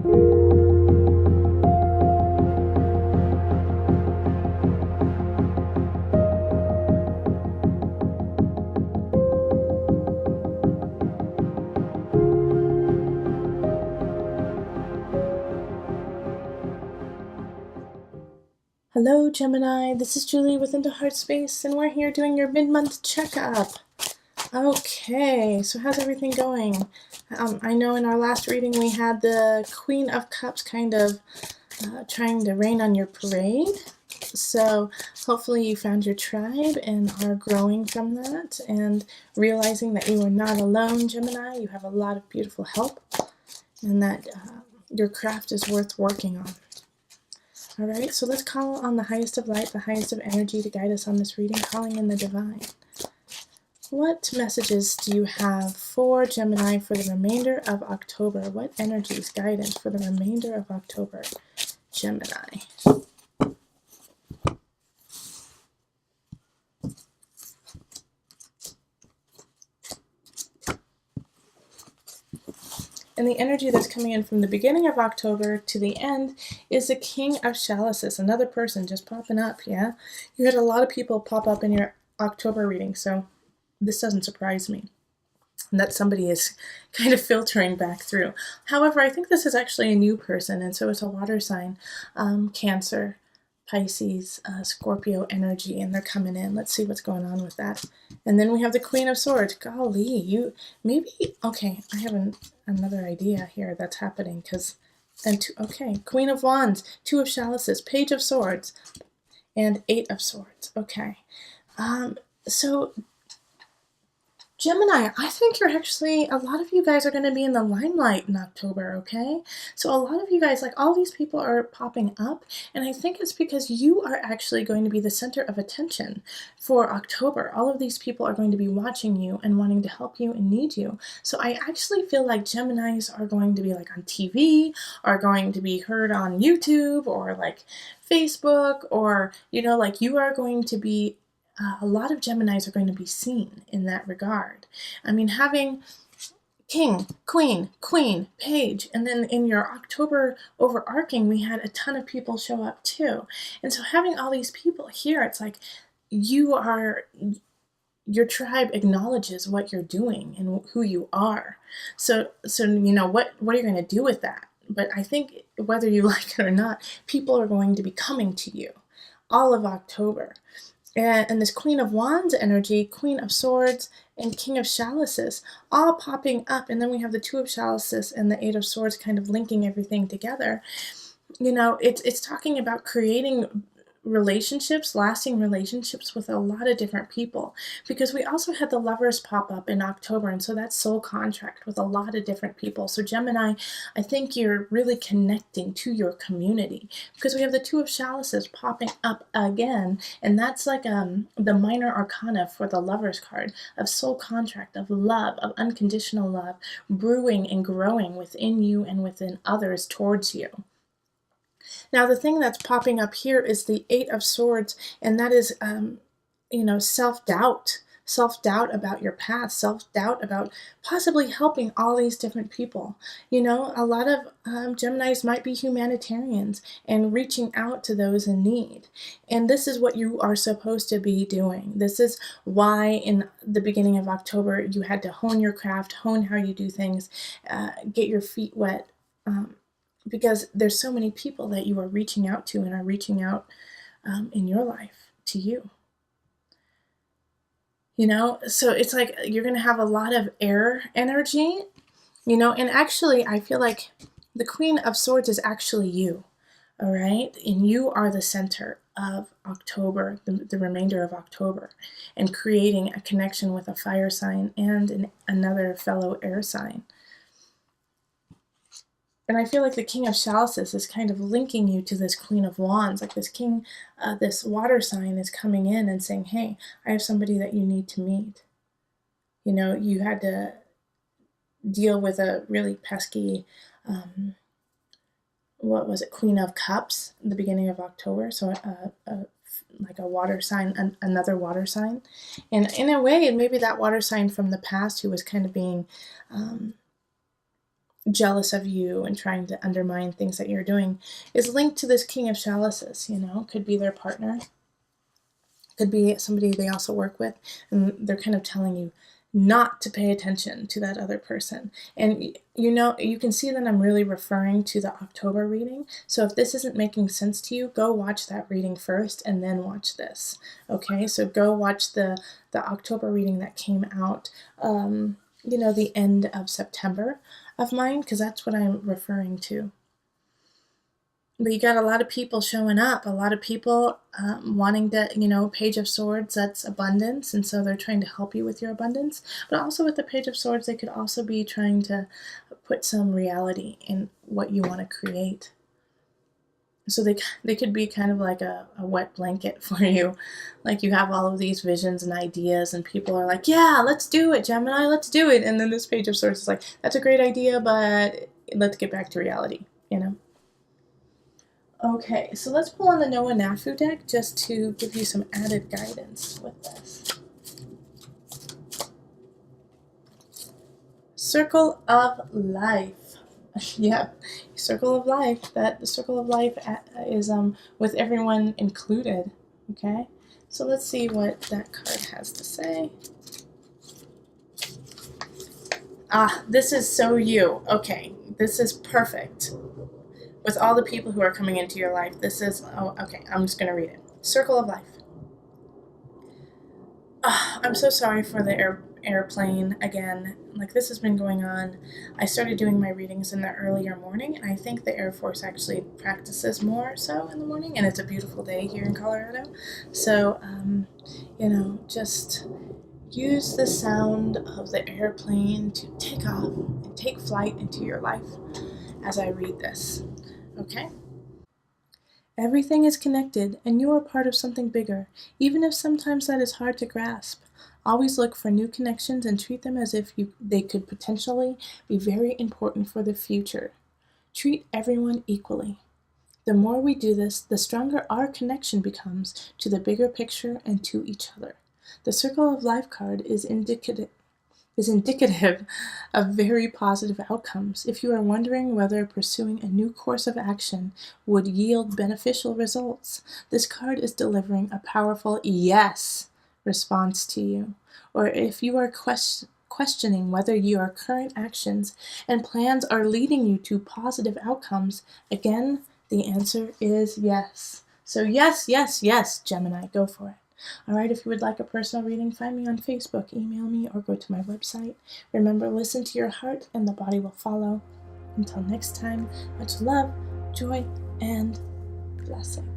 Hello, Gemini. This is Julie with Into Heartspace, and we're here doing your mid-month checkup. Okay, so how's everything going? I know in our last reading we had the Queen of Cups kind of trying to rain on your parade. So hopefully you found your tribe and are growing from that and realizing that you are not alone, Gemini. You have a lot of beautiful help and that your craft is worth working on. All right, so let's call on the highest of light, the highest of energy to guide us on this reading, calling in the divine. What messages do you have for Gemini for the remainder of October? What energies, guidance for the remainder of October, Gemini? And the energy that's coming in from the beginning of October to the end is the King of Chalices, another person just popping up, yeah? You had a lot of people pop up in your October reading, so this doesn't surprise me that somebody is kind of filtering back through. However, I think this is actually a new person, and so it's a water sign, Cancer, Pisces, Scorpio energy, and they're coming in. Let's see what's going on with that. And then we have the Queen of Swords. Golly, you maybe, okay, I have another idea here that's happening because, okay, Queen of Wands, Two of Chalices, Page of Swords, and Eight of Swords. Okay, so Gemini, I think you're actually, a lot of you guys are going to be in the limelight in October, okay? So a lot of you guys, like all these people are popping up, and I think it's because you are actually going to be the center of attention for October. All of these people are going to be watching you and wanting to help you and need you. So I actually feel like Geminis are going to be like on TV, are going to be heard on YouTube or like Facebook, or, you know, like you are going to be a lot of Geminis are going to be seen in that regard. I mean, having King, Queen, Page, and then in your October overarching, we had a ton of people show up too. And so having all these people here, it's like your tribe acknowledges what you're doing and who you are. So you know, what are you going to do with that? But I think whether you like it or not, people are going to be coming to you all of October. And this Queen of Wands energy, Queen of Swords, and King of Chalices, all popping up. And then we have the Two of Chalices and the Eight of Swords kind of linking everything together. You know, it's talking about creating relationships, lasting relationships with a lot of different people, because we also had the Lovers pop up in October, and so that's soul contract with a lot of different people. So Gemini, I think you're really connecting to your community, because we have the Two of Chalices popping up again, and that's like the minor arcana for the Lovers card of soul contract, of love, of unconditional love, brewing and growing within you and within others towards you. Now, the thing that's popping up here is the Eight of Swords, and that is, you know, self-doubt about your past, self-doubt about possibly helping all these different people. You know, a lot of Geminis might be humanitarians and reaching out to those in need. And this is what you are supposed to be doing. This is why in the beginning of October, you had to hone your craft, hone how you do things, get your feet wet, because there's so many people that you are reaching out to and are reaching out in your life to you. You know, so it's like you're going to have a lot of air energy, you know, and actually I feel like the Queen of Swords is actually you, all right? And you are the center of October, the remainder of October, and creating a connection with a fire sign and another fellow air sign. And I feel like the King of Chalices is kind of linking you to this Queen of Wands, like this king, this water sign is coming in and saying, hey, I have somebody that you need to meet. You know, you had to deal with a really pesky, what was it, Queen of Cups at the beginning of October, so like a water sign, another water sign. And in a way, maybe that water sign from the past who was kind of being jealous of you and trying to undermine things that you're doing is linked to this King of Chalices, could be their partner, could be somebody they also work with, and they're kind of telling you not to pay attention to that other person. And you can see that I'm really referring to the October reading. So if this isn't making sense to you, go watch that reading first and then watch this. Okay, so go watch the October reading that came out, the end of September of mine, because that's what I'm referring to. But you got a lot of people showing up, a lot of people wanting to, Page of Swords, that's abundance, and so they're trying to help you with your abundance. But also with the Page of Swords, they could also be trying to put some reality in what you want to create. So they could be kind of like a wet blanket for you. Like you have all of these visions and ideas, and people are like, yeah, let's do it, Gemini, let's do it. And then this Page of Swords is like, that's a great idea, but let's get back to reality. Okay, so let's pull on the Noah Knafo deck just to give you some added guidance with this. Circle of Life. Yeah, Circle of Life. The Circle of Life is with everyone included. Okay, so let's see what that card has to say. This is so you. Okay, this is perfect. With all the people who are coming into your life, this is, okay, I'm just going to read it. Circle of Life. I'm so sorry for the airplane again. Like, this has been going on. I started doing my readings in the earlier morning, and I think the Air Force actually practices more so in the morning, and it's a beautiful day here in Colorado. So, just use the sound of the airplane to take off and take flight into your life as I read this. Okay? Everything is connected, and you are part of something bigger, even if sometimes that is hard to grasp. Always look for new connections and treat them as if they could potentially be very important for the future. Treat everyone equally. The more we do this, the stronger our connection becomes to the bigger picture and to each other. The Circle of Life card is indicative of very positive outcomes. If you are wondering whether pursuing a new course of action would yield beneficial results, this card is delivering a powerful yes response to you. Or if you are questioning whether your current actions and plans are leading you to positive outcomes, again, the answer is yes. So yes, yes, yes, Gemini, go for it. Alright, if you would like a personal reading, find me on Facebook, email me, or go to my website. Remember, listen to your heart and the body will follow. Until next time, much love, joy, and blessing.